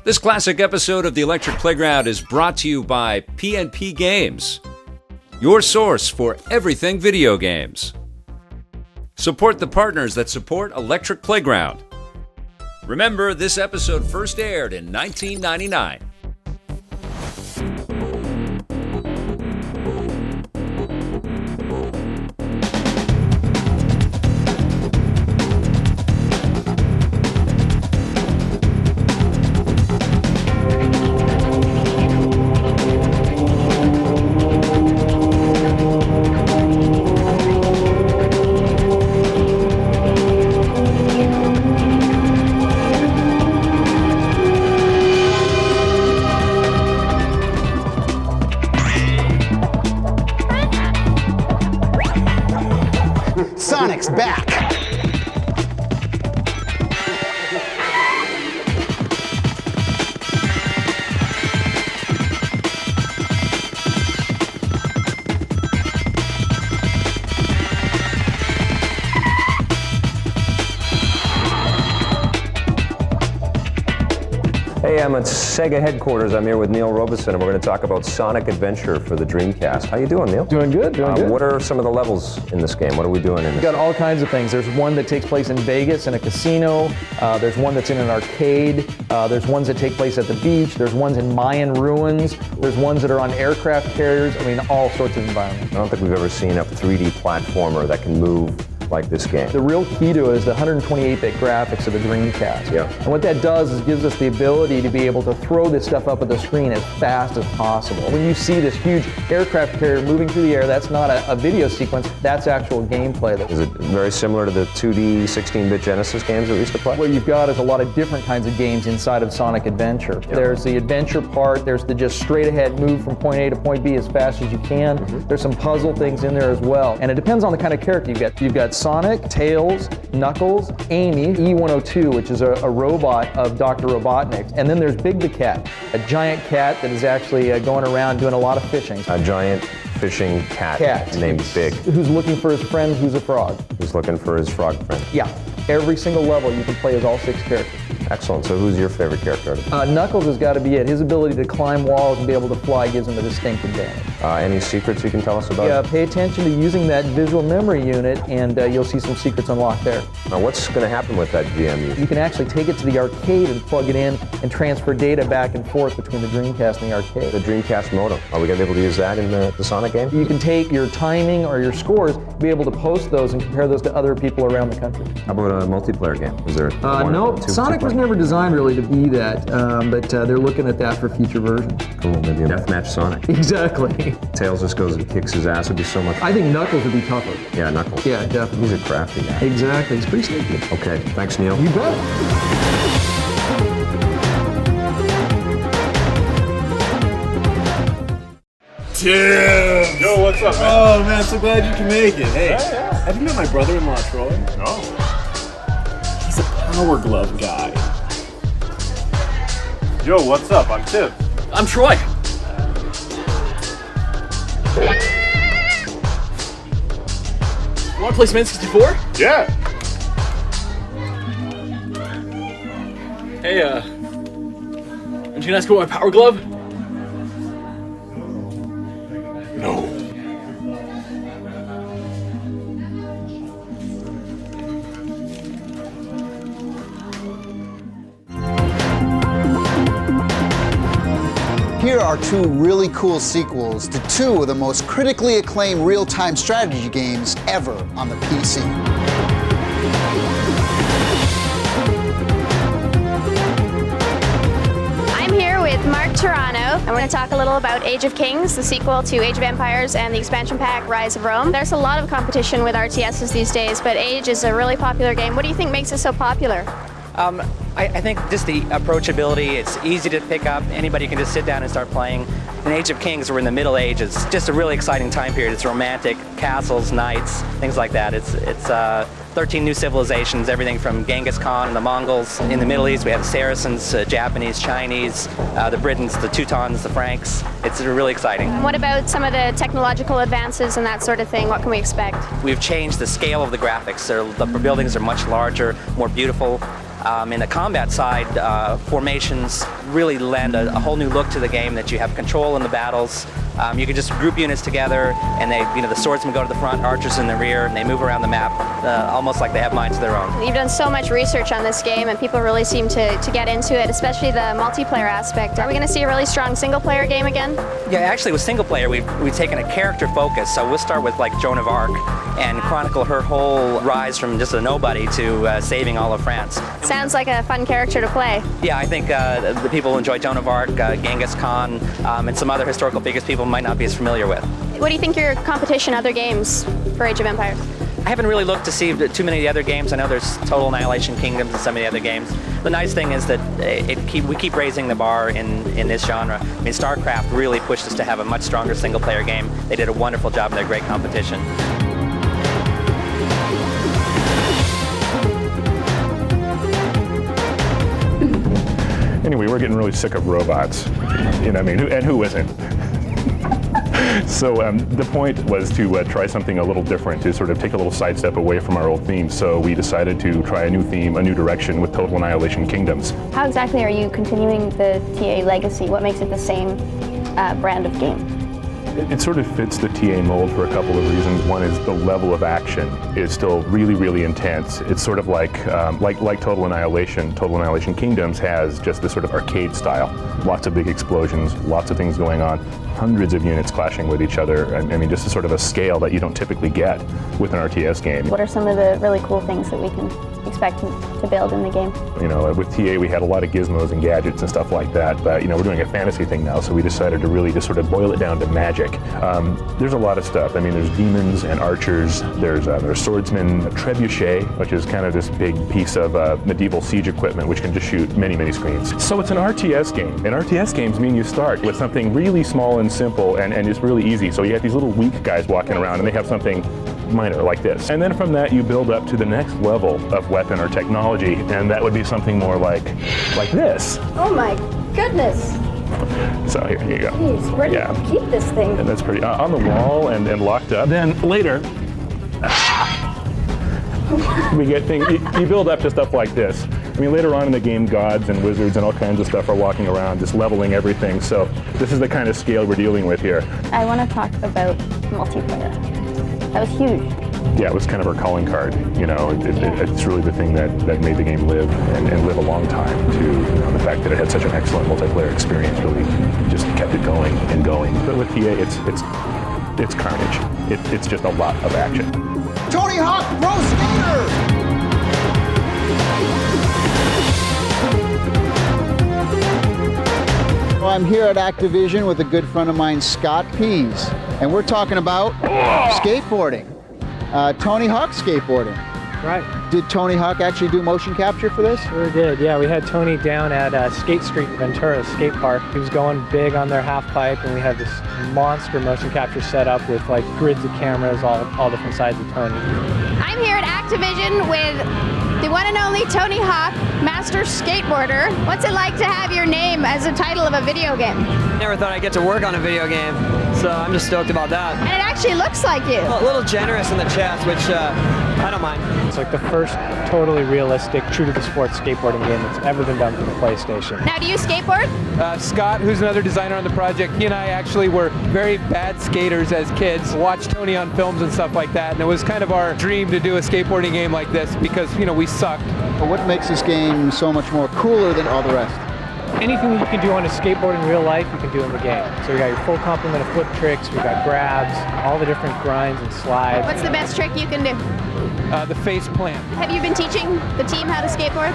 This classic episode of the Electric Playground is brought to you by P&P Games, your source for everything video games. Support the partners that support Electric Playground. Remember, this episode first aired in 1999. Sonic's back! Hey, I'm at SEGA headquarters. I'm here with Neal Robison, and we're going to talk about Sonic Adventure for the Dreamcast. How you doing, Neal? Doing good, doing good. What are some of the levels in this game? What are we doing in this? We've got all kinds of things. There's one that takes place in Vegas in a casino. There's one that's in an arcade. There's ones that take place at the beach. There's ones in Mayan ruins. There's ones that are on aircraft carriers. I mean, all sorts of environments. I don't think we've ever seen a 3D platformer that can move like this game. The real key to it is the 128-bit graphics of the Dreamcast. Yeah. And what that does is gives us the ability to be able to throw this stuff up at the screen as fast as possible. When you see this huge aircraft carrier moving through the air, that's not a video sequence, that's actual gameplay. Is it very similar to the 2D 16-bit Genesis games that we used to play? What you've got is a lot of different kinds of games inside of Sonic Adventure. Yeah. There's the adventure part, there's the just straight ahead move from point A to point B as fast as you can. There's some puzzle things in there as well. And it depends on the kind of character you've got. You've got Sonic, Tails, Knuckles, Amy, E102, which is a robot of Dr. Robotnik. And then there's Big the Cat, a giant cat that is actually going around doing a lot of fishing. A giant fishing cat named Big. Who's looking for his friend who's a frog. Who's looking for his frog friend. Yeah, every single level you can play as all 6 characters. Excellent. So who's your favorite character? Knuckles has got to be it. His ability to climb walls and be able to fly gives him a distinct advantage. Any secrets you can tell us about? Yeah, pay attention to using that visual memory unit, and you'll see some secrets unlocked there. Now, what's going to happen with that VMU? You can actually take it to the arcade and plug it in and transfer data back and forth between the Dreamcast and the arcade. The Dreamcast modem. Are we going to be able to use that in the Sonic game? You can take your timing or your scores, be able to post those and compare those to other people around the country. How about a multiplayer game? Is there no, Sonic was never designed really to be that, but they're looking at that for future versions. Cool, maybe a deathmatch Sonic. Exactly. Tails just goes and kicks his ass. It'd be so much fun. I think Knuckles would be tougher. Yeah, Knuckles. Yeah, definitely. He's a crafty guy. Exactly. He's pretty sneaky. Okay, thanks, Neal. You bet. Tim! Yo, what's up, man? Oh, man, so glad you can make it. Hey, Yeah. have you met my brother-in-law, Troy? No. He's a Power Glove guy. Yo, what's up? I'm Tim. I'm Troy. Want to play Sman 64? Yeah. Hey, aren't you gonna ask about my Power Glove? No. Here are 2 really cool sequels to 2 of the most critically acclaimed real-time strategy games ever on the PC. I'm here with Mark Terrano. I'm going to talk a little about Age of Kings, the sequel to Age of Empires and the expansion pack Rise of Rome. There's a lot of competition with RTSs these days, but Age is a really popular game. What do you think makes it so popular? I think just the approachability, it's easy to pick up, anybody can just sit down and start playing. In Age of Kings, we're in the Middle Ages, just a really exciting time period. It's romantic, castles, knights, things like that. It's 13 new civilizations, everything from Genghis Khan and the Mongols. In the Middle East, we have Saracens, Japanese, Chinese, the Britons, the Teutons, the Franks. It's really exciting. What about some of the technological advances and that sort of thing? What can we expect? We've changed the scale of the graphics. The buildings are much larger, more beautiful. In the combat side, formations, really lend a whole new look to the game, that you have control in the battles. You can just group units together, and the swordsmen go to the front, archers in the rear, and they move around the map almost like they have minds of their own. You've done so much research on this game, and people really seem to get into it, especially the multiplayer aspect. Are we going to see a really strong single-player game again? Yeah, actually with single player, we've taken a character focus, so we'll start with like Joan of Arc and chronicle her whole rise from just a nobody to saving all of France. Sounds like a fun character to play. Yeah, I think the people who enjoy Joan of Arc, Genghis Khan, and some other historical figures people might not be as familiar with. What do you think your competition, other games for Age of Empires? I haven't really looked to see too many of the other games. I know there's Total Annihilation Kingdoms and some of the other games. The nice thing is that we keep raising the bar in this genre. I mean, StarCraft really pushed us to have a much stronger single-player game. They did a wonderful job in their great competition. Anyway, we're getting really sick of robots. You know what I mean? And who isn't? So the point was to try something a little different, to sort of take a little sidestep away from our old theme. So we decided to try a new theme, a new direction with Total Annihilation Kingdoms. How exactly are you continuing the TA legacy? What makes it the same brand of game? It sort of fits the TA mold for a couple of reasons. One is the level of action is still really, really intense. It's sort of like Total Annihilation. Total Annihilation Kingdoms has just this sort of arcade style. Lots of big explosions, lots of things going on, hundreds of units clashing with each other. I mean, just a sort of a scale that you don't typically get with an RTS game. What are some of the really cool things that we can expect to build in the game? You know, with TA we had a lot of gizmos and gadgets and stuff like that, but you know, we're doing a fantasy thing now, so we decided to really just sort of boil it down to magic. There's a lot of stuff. I mean, there's demons and archers, there's swordsmen, a trebuchet, which is kind of this big piece of medieval siege equipment which can just shoot many, many screens. So it's an RTS game, and RTS games mean you start with something really small and simple and it's really easy. So you have these little weak guys walking around and they have something minor like this. And then from that you build up to the next level of weapon or technology, and that would be something more like this. Oh my goodness. So here you go. Jeez, where do you keep this thing? And that's pretty, on the wall and locked up. Then later, we get things, you build up to stuff like this. I mean, later on in the game, gods and wizards and all kinds of stuff are walking around just leveling everything. So this is the kind of scale we're dealing with here. I want to talk about multiplayer. That was huge. Yeah, it was kind of our calling card. You know, it's really the thing that made the game live and live a long time too. You know, the fact that it had such an excellent multiplayer experience really just kept it going and going. But with TA, it's carnage. It's just a lot of action. Tony Hawk Pro Skater! Well, I'm here at Activision with a good friend of mine, Scott Pease, and we're talking about skateboarding. Tony Hawk skateboarding. Right. Did Tony Hawk actually do motion capture for this? Sure did, yeah. We had Tony down at Skate Street in Ventura Skate Park. He was going big on their half pipe, and we had this monster motion capture set up with like grids of cameras, all different sides of Tony. I'm here at Activision with the one and only Tony Hawk, master skateboarder. What's it like to have your name as a title of a video game? Never thought I'd get to work on a video game, so I'm just stoked about that. And it actually looks like you. A little generous in the chest, which I don't mind. It's like the first totally realistic, true to the sport skateboarding game that's ever been done for the PlayStation. Now, do you skateboard? Scott, who's another designer on the project, he and I actually were very bad skaters as kids, watched Tony on films and stuff like that, and it was kind of our dream to do a skateboarding game like this because, you know, we sucked. But what makes this game so much more cooler than all the rest? Anything that you can do on a skateboard in real life, you can do in the game. So we got your full complement of flip tricks, we've got grabs, all the different grinds and slides. What's the best trick you can do? The face plant. Have you been teaching the team how to skateboard?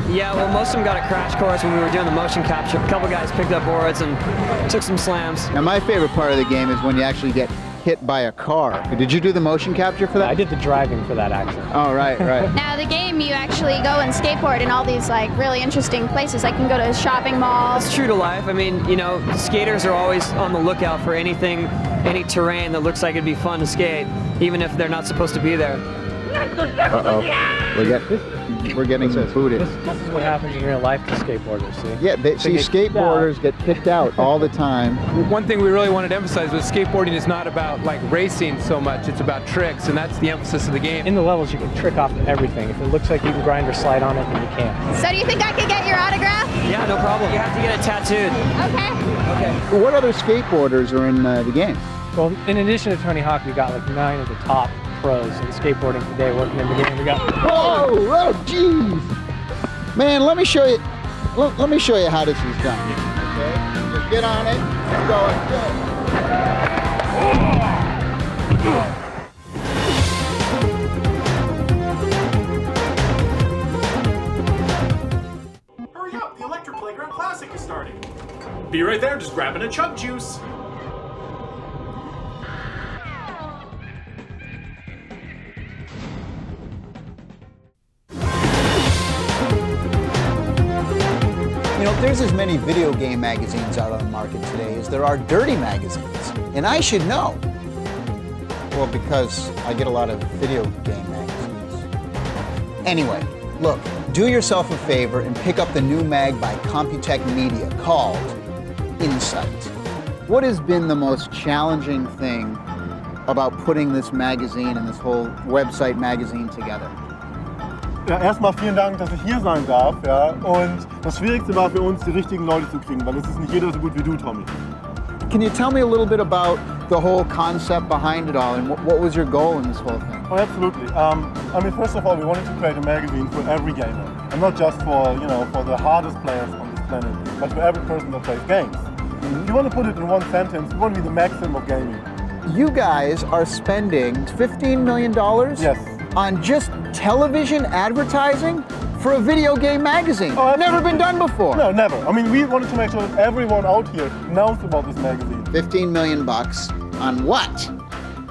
Yeah, well, most of them got a crash course when we were doing the motion capture. A couple guys picked up boards and took some slams. Now, my favorite part of the game is when you actually get hit by a car. Did you do the motion capture for that? I did the driving for that action. Oh, right. Now, the game, you actually go and skateboard in all these like really interesting places. Like you can go to a shopping mall. It's true to life. I mean, you know, skaters are always on the lookout for anything, any terrain that looks like it'd be fun to skate, even if they're not supposed to be there. Uh-oh. We're getting booted. This is what happens in real life to skateboarders, see? Yeah, skateboarders get kicked out all the time. One thing we really wanted to emphasize was skateboarding is not about like racing so much, it's about tricks, and that's the emphasis of the game. In the levels, you can trick off everything. If it looks like you can grind or slide on it, then you can. So do you think I could get your autograph? Yeah, no problem. You have to get it tattooed. Okay. Okay. What other skateboarders are in the game? Well, in addition to Tony Hawk, we got like 9 of the top pros in skateboarding today working in the game. We got. Oh, jeez! Man, let me show you. Let me show you how this is done. Okay, just get on it and go. Hurry up! The Electric Playground Classic is starting. Be right there, just grabbing a chug juice. You know, there's as many video game magazines out on the market today as there are dirty magazines. And I should know. Well, because I get a lot of video game magazines. Anyway, look, do yourself a favor and pick up the new mag by Computech Media called Insight. What has been the most challenging thing about putting this magazine and this whole website magazine together? Ja, erstmal vielen Dank, dass ich hier sein darf. Ja. Und das Schwierigste war für uns, die richtigen Leute zu kriegen, weil es ist nicht jeder so gut wie du, Tommy. Can you tell me a little bit about the whole concept behind it all, and what was your goal in this whole thing? Oh, absolutely. I mean, first of all, we wanted to create a magazine for every gamer, and not just for for the hardest players on this planet, but for every person that plays games. If you want to put it in one sentence, we want to be the maximum of gaming. You guys are spending $15 million on just television advertising for a video game magazine. Oh, never been done before. No, never. I mean, we wanted to make sure that everyone out here knows about this magazine. $15 million on what?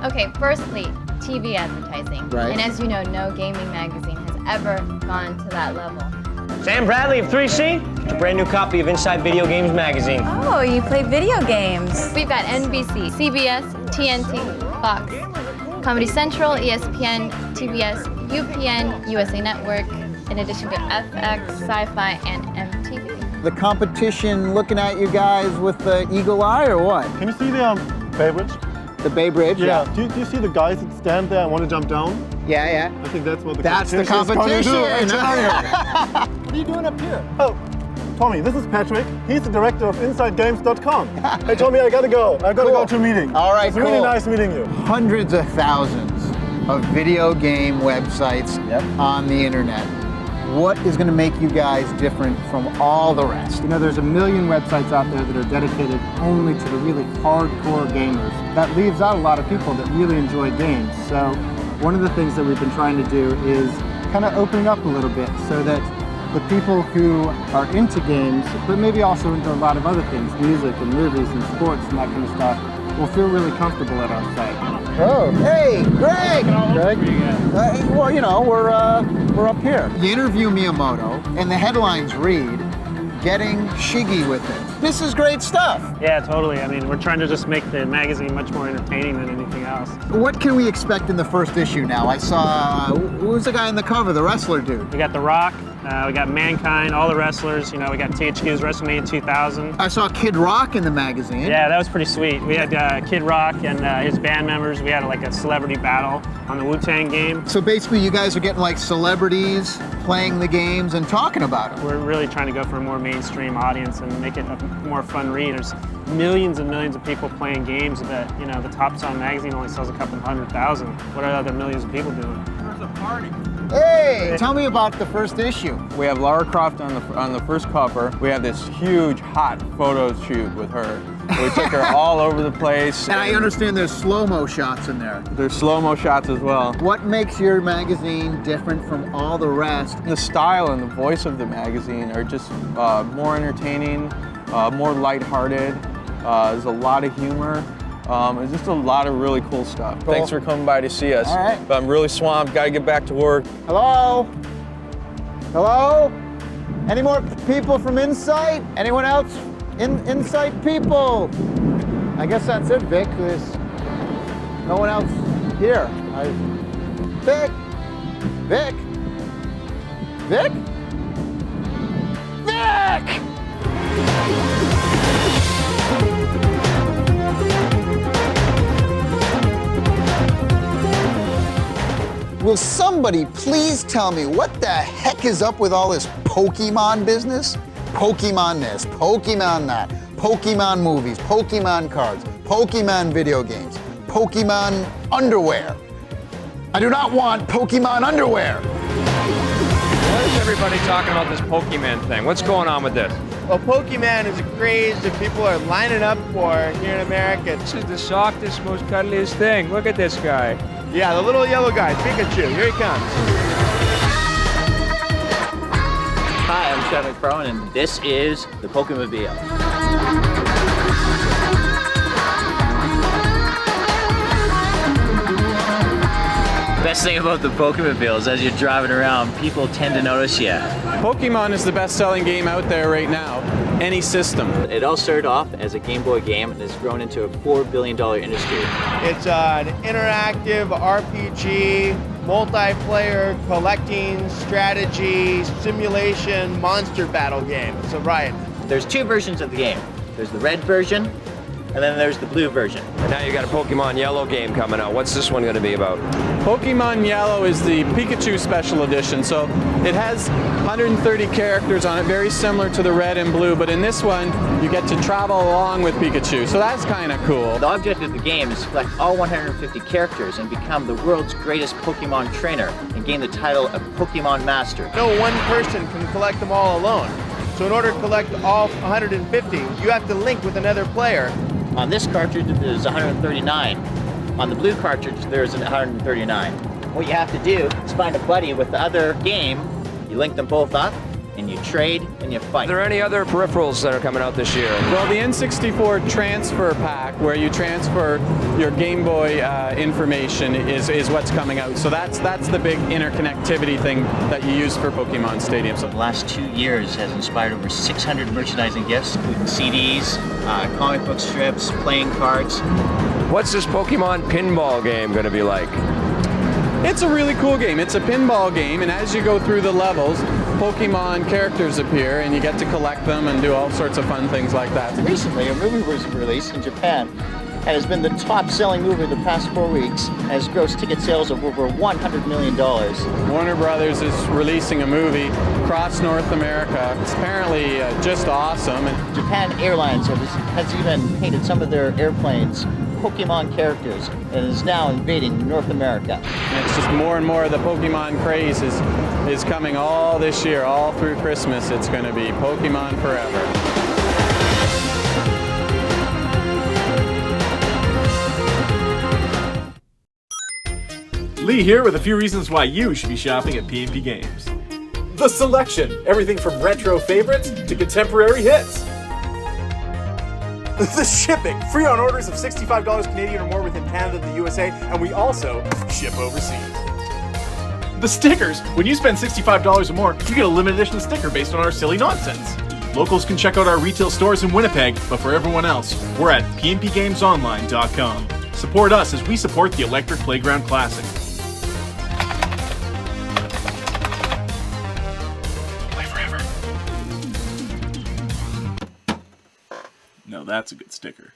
Okay, firstly, TV advertising. Right. And as you know, no gaming magazine has ever gone to that level. Sam Bradley of 3C, a brand new copy of Inside Video Games magazine. Oh, you play video games. We've got NBC, CBS, TNT, Fox, Comedy Central, ESPN, TBS, UPN, USA Network, in addition to FX, Sci-Fi, and MTV. The competition looking at you guys with the eagle eye or what? Can you see the Bay Bridge? The Bay Bridge, yeah. Do you see the guys that stand there and want to jump down? Yeah. I think that's what the That's the competition competition. is going to do. What are you doing up here? Oh, Tommy, this is Patrick. He's the director of InsideGames.com. Hey, Tommy, I gotta go. I gotta go to a meeting. All right, It's really nice meeting you. Hundreds of thousands of video game websites on the internet. What is going to make you guys different from all the rest? You know, there's a million websites out there that are dedicated only to the really hardcore gamers. That leaves out a lot of people that really enjoy games. So one of the things that we've been trying to do is kind of open up a little bit so that the people who are into games, but maybe also into a lot of other things, music and movies and sports and that kind of stuff, will feel really comfortable at our site. Oh, hey, Greg! Well, you know, we're up here. You interview Miyamoto, and the headlines read, "Getting shiggy with it." This is great stuff. Yeah, totally. I mean, we're trying to just make the magazine much more entertaining than anything else. What can we expect in the first issue now? I saw, who's the guy on the cover, the wrestler dude? We got The Rock, we got Mankind, all the wrestlers. You know, we got THQ's WrestleMania 2000. I saw Kid Rock in the magazine. Yeah, that was pretty sweet. We had Kid Rock and his band members. We had like a celebrity battle on the Wu-Tang game. So basically you guys are getting like celebrities playing the games and talking about them. We're really trying to go for a more mainstream audience and make it a more fun read. There's millions and millions of people playing games that, you know, the Top Song magazine only sells a couple 100,000. What are other millions of people doing? There's a party. Hey, tell me about the first issue. We have Lara Croft on the first cover. We have this huge hot photo shoot with her. We took her all over the place. And I understand there's slow-mo shots in there. There's slow-mo shots as well. What makes your magazine different from all the rest? The style and the voice of the magazine are just more entertaining, more lighthearted. There's a lot of humor. It's just a lot of really cool stuff. Cool. Thanks for coming by to see us. All right. But I'm really swamped, gotta get back to work. Hello? Hello? Any more people from Insight? Anyone else? Insight people? I guess that's it, Vic. There's no one else here. Vic? Vic? Vic? Vic! Will somebody please tell me what the heck is up with all this Pokemon business? Pokemon this, Pokemon that, Pokemon movies, Pokemon cards, Pokemon video games, Pokemon underwear. I do not want Pokemon underwear. What is everybody talking about this Pokemon thing? What's going on with this? Well, Pokemon is a craze that people are lining up for here in America. This is the softest, most cuddliest thing. Look at this guy. Yeah, the little yellow guy, Pikachu. Here he comes. Hi, I'm Scott Pease, and this is the Pokemobile. Best thing about the Pokemobile is as you're driving around, people tend to notice you. Pokemon is the best-selling game out there right now, any system. It all started off as a Game Boy game and has grown into a $4 billion industry. It's an interactive RPG, multiplayer, collecting, strategy, simulation, monster battle game. It's a riot. There's two versions of the game. There's the red version, and then there's the blue version. And now you got a Pokemon Yellow game coming out. What's this one going to be about? Pokemon Yellow is the Pikachu Special Edition, so it has 130 characters on it, very similar to the red and blue, but in this one, you get to travel along with Pikachu, so that's kind of cool. The object of the game is to collect all 150 characters and become the world's greatest Pokemon trainer and gain the title of Pokemon Master. No one person can collect them all alone. So in order to collect all 150, you have to link with another player. On this cartridge, there's 139. On the blue cartridge, there's 139. What you have to do is find a buddy with the other game, you link them both up, and you trade and you fight. Are there any other peripherals that are coming out this year? Well, the N64 transfer pack, where you transfer your Game Boy information, is what's coming out. So that's the big interconnectivity thing that you use for Pokemon Stadium. So the last 2 years has inspired over 600 merchandising gifts, including CDs, comic book strips, playing cards. What's this Pokemon pinball game going to be like? It's a really cool game. It's a pinball game, and as you go through the levels, Pokemon characters appear, and you get to collect them and do all sorts of fun things like that. Recently, a movie was released in Japan and has been the top-selling movie the past 4 weeks and has grossed ticket sales of over $100 million. Warner Brothers is releasing a movie across North America. It's apparently just awesome. Japan Airlines has even painted some of their airplanes Pokemon characters and is now invading North America. And it's just more and more of the Pokemon craze is coming all this year, all through Christmas. It's going to be Pokemon forever. Lee here with a few reasons why you should be shopping at P&P Games. The selection, everything from retro favorites to contemporary hits. The shipping, free on orders of $65 Canadian or more within Canada and the USA, and we also ship overseas. The stickers, when you spend $65 or more, you get a limited edition sticker based on our silly nonsense. Locals can check out our retail stores in Winnipeg, but for everyone else, we're at pnpgamesonline.com. Support us as we support the Electric Playground Classic. Play forever. No, that's a good sticker.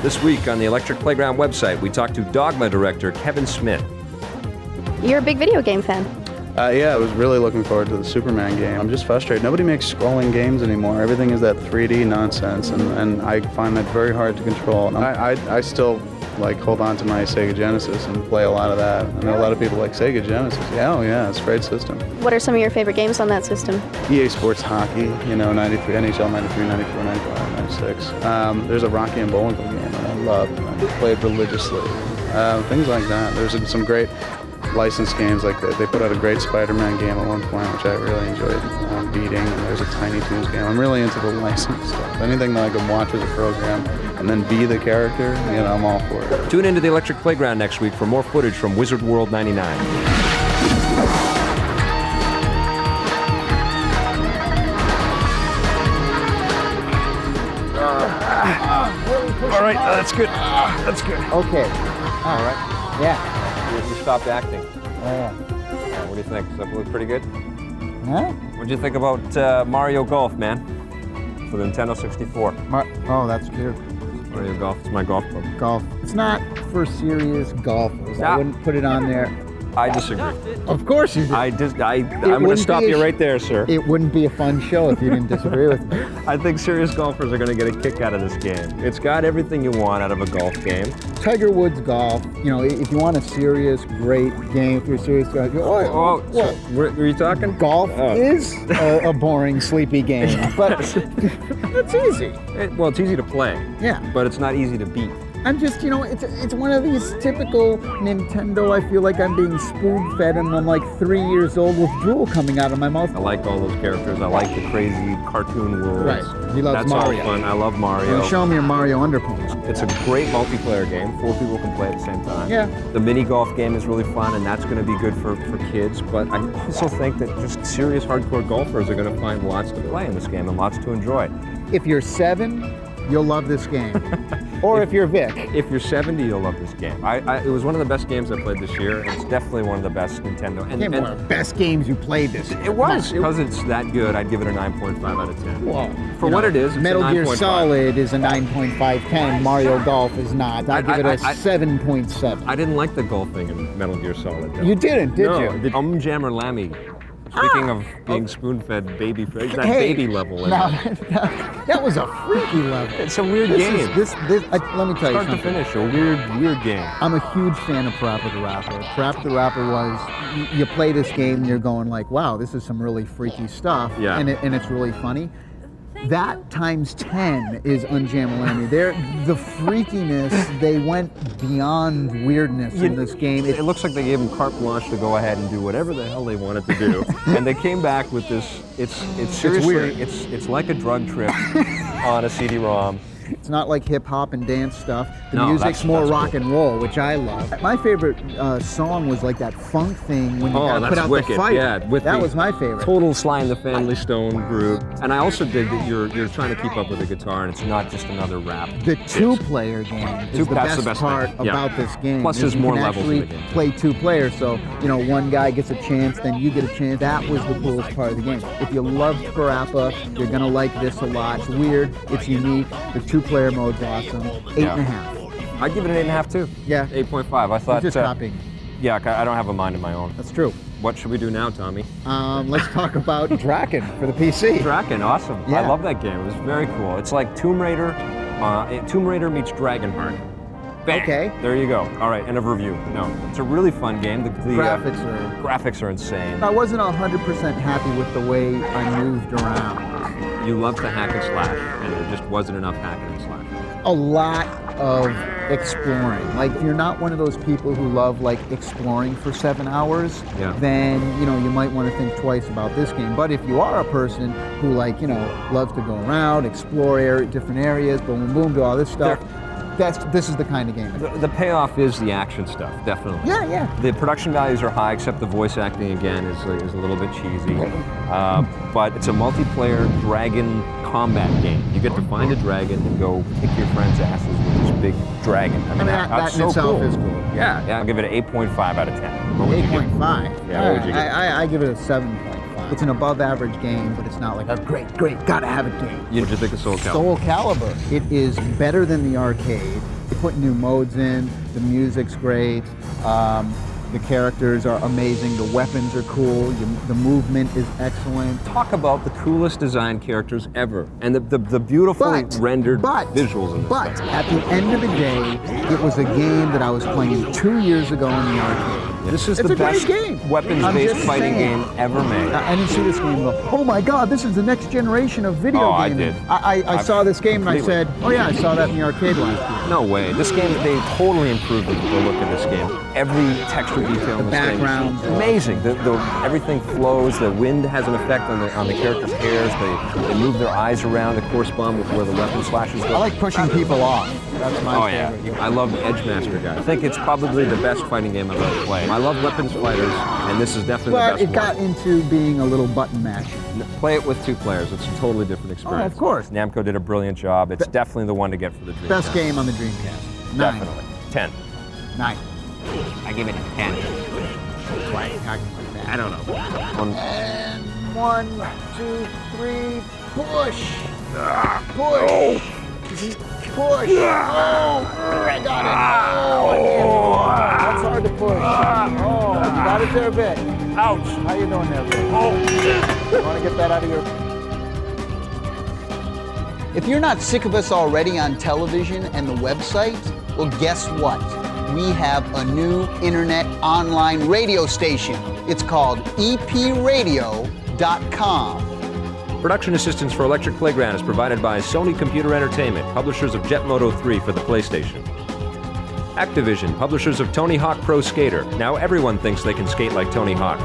This week on the Electric Playground website, we talked to Dogma director Kevin Smith. You're a big video game fan. Yeah, I was really looking forward to the Superman game. I'm just frustrated. Nobody makes scrolling games anymore. Everything is that 3D nonsense, and I find that very hard to control. And I still hold on to my Sega Genesis and play a lot of that. I know a lot of people like Sega Genesis. Yeah, oh yeah, it's a great system. What are some of your favorite games on that system? EA Sports Hockey, 93, NHL 93, 94, 95, 96. There's a Rocky and Bullwinkle game that I love. I played religiously. Things like that. There's some great licensed games like that. They put out a great Spider-Man game at one point, which I really enjoyed beating, and there's a Tiny Toons game. I'm really into the licensed stuff. Anything that I can watch as a program and then be the character, I'm all for it. Tune into the Electric Playground next week for more footage from Wizard World 99. All right, that's good. That's good. Okay. All right. Yeah. You stopped acting. Oh, yeah. What do you think? Does that look pretty good? Huh? What do you think about Mario Golf, man? For the Nintendo 64. Oh, that's cute. Mario Golf. It's my golf club. Golf. It's not for serious golfers. I Yeah. wouldn't put it on there. I disagree. Of course you do. I'm going to stop you right there, sir. It wouldn't be a fun show if you didn't disagree with me. I think serious golfers are going to get a kick out of this game. It's got everything you want out of a golf game. Tiger Woods golf, you know, if you want a serious, great game, if you're a serious guy, So, were you talking? Golf is a boring, sleepy game, but it's easy. Well, it's easy to play. Yeah. But it's not easy to beat. I'm just, you know, it's one of these typical Nintendo, I feel like I'm being spoon-fed and I'm like 3 years old with drool coming out of my mouth. I like all those characters. I like the crazy cartoon worlds. Right. He loves That's Mario. all fun. I love Mario. You show me your Mario underpants. It's a great multiplayer game. 4 people can play at the same time. Yeah. The mini golf game is really fun, and that's going to be good for kids. But I also think that just serious hardcore golfers are going to find lots to play in this game and lots to enjoy. If you're 7, you'll love this game. Or if you're Vic. If you're 70, you'll love this game. It was one of the best games I played this year, and it's definitely one of the best Nintendo. One of the best games you played this year. It was. Because it's that good, I'd give it a 9.5 out of 10. Well, For what it is, it's Metal a 9.5. Gear Solid is a 9.510. Mario Golf is not. I'd give it a 7.7. I didn't like the golfing in Metal Gear Solid. Though. You didn't, did you? The Jammer Lammy. Speaking of being spoon-fed baby, that baby level. That was a freaky level. It's a weird game. Let me tell you something. Start to finish, a weird game. I'm a huge fan of Parappa the Rapper. Parappa the Rapper was, you play this game and you're going like, wow, this is some really freaky stuff. Yeah. And it's really funny. That times 10 is Unjam-a-Lammy. The freakiness, they went beyond weirdness in this game. It looks like they gave them carte blanche to go ahead and do whatever the hell they wanted to do. And they came back with this, it's seriously, weird. It's like a drug trip on a CD-ROM. It's not like hip hop and dance stuff. The No, music's more that's rock cool. and roll, which I love. My favorite song was like that funk thing when you gotta put out wicked. the fight. Yeah, with that the was my favorite. Total Sly and the Family Stone group. And I also dig that you're trying to keep up with the guitar and it's not just another rap. The two-player game is That's the best part thing. Yeah. about this game. Plus, is there's you more can levels in the actually game. play 2 players, so you know one guy gets a chance, then you get a chance. That was the coolest part of the game. If you loved Parappa, you're gonna like this a lot. It's weird, it's unique. The 2-player mode's awesome. 8.5. I'd give it an 8.5 too. Yeah. 8.5. I thought. You're just copying. Yeah, I don't have a mind of my own. That's true. What should we do now, Tommy? Let's talk about Draken for the PC. Draken, awesome. Yeah. I love that game. It was very cool. It's like Tomb Raider. Tomb Raider meets Dragonheart. Bang. Okay. There you go. All right, end of review. No, it's a really fun game. The graphics are insane. I wasn't 100% happy with the way I moved around. You love to hack and slash, and there just wasn't enough hacking and slash. A lot of exploring. Like, if you're not one of those people who love like exploring for 7 hours, then you might want to think twice about this game. But if you are a person who loves to go around, explore different areas, boom, boom, do all this stuff. This is the kind of game. The payoff is the action stuff, definitely. Yeah. The production values are high, except the voice acting again is a little bit cheesy. But it's a multiplayer dragon combat game. You get to find a dragon and go kick your friend's asses with this big dragon. I mean, that's that in so itself cool. is cool. Yeah, I'll give it an 8.5 out of 10. What would you give it? 8.5. Yeah, what would you give it? I give it a 7.5. It's an above average game, but it's not like a great, gotta have it game. What'd you think of Soul Calibur? Soul Calibur. It is better than the arcade. They put new modes in, the music's great, the characters are amazing, the weapons are cool, the movement is excellent. Talk about the coolest designed characters ever, and the beautifully rendered visuals in this But at the end of the day, it was a game that I was playing 2 years ago in the arcade. This is It's the a great best game. weapons-based I'm just fighting saying. game ever made. I didn't see this game and go, oh my God, this is the next generation of video Oh, I gaming. did. I saw this game and I Completely. said, oh yeah, I saw that in the arcade last year. No way. This game, they totally improved the look of this game. Every texture detail in this backgrounds. game is amazing. Everything flows. The wind has an effect on the characters' hairs. They move their eyes around to correspond with where the weapon slashes go. I like pushing people off. That's my favorite. Yeah. I love Edgemaster guy. I think it's probably the best fighting game I've ever played. I love weapons fighters, and this is definitely But the it best got into being a little button mashing. Play it with 2 players. It's a totally different experience. of course. Namco did a brilliant job. It's definitely the one to get for the Dreamcast. Best game on the Dreamcast. 9. Definitely. 10. 9. I give it a 10. Why are you talking like that? I don't know. And 1, 2, 3, push! Push! Push! Oh, I got it! That's hard to push. Oh, you got it there, Vic. Ouch. How you doing there, Vic? Oh, you want to get that out of your... If you're not sick of us already on television and the website, well, guess what? We have a new internet online radio station. It's called epradio.com. Production assistance for Electric Playground is provided by Sony Computer Entertainment, publishers of Jet Moto 3 for the PlayStation. Activision, publishers of Tony Hawk Pro Skater. Now everyone thinks they can skate like Tony Hawk.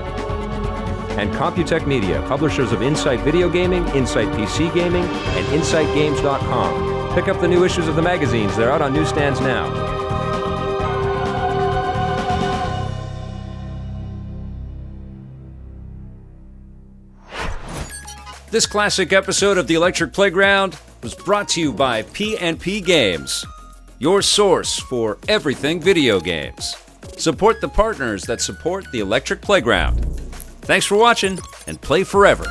And Computech Media, publishers of Insight Video Gaming, Insight PC Gaming, and InsightGames.com. Pick up the new issues of the magazines. They're out on newsstands now. This classic episode of the Electric Playground was brought to you by P&P Games, your source for everything video games. Support the partners that support the Electric Playground. Thanks for watching, and play forever.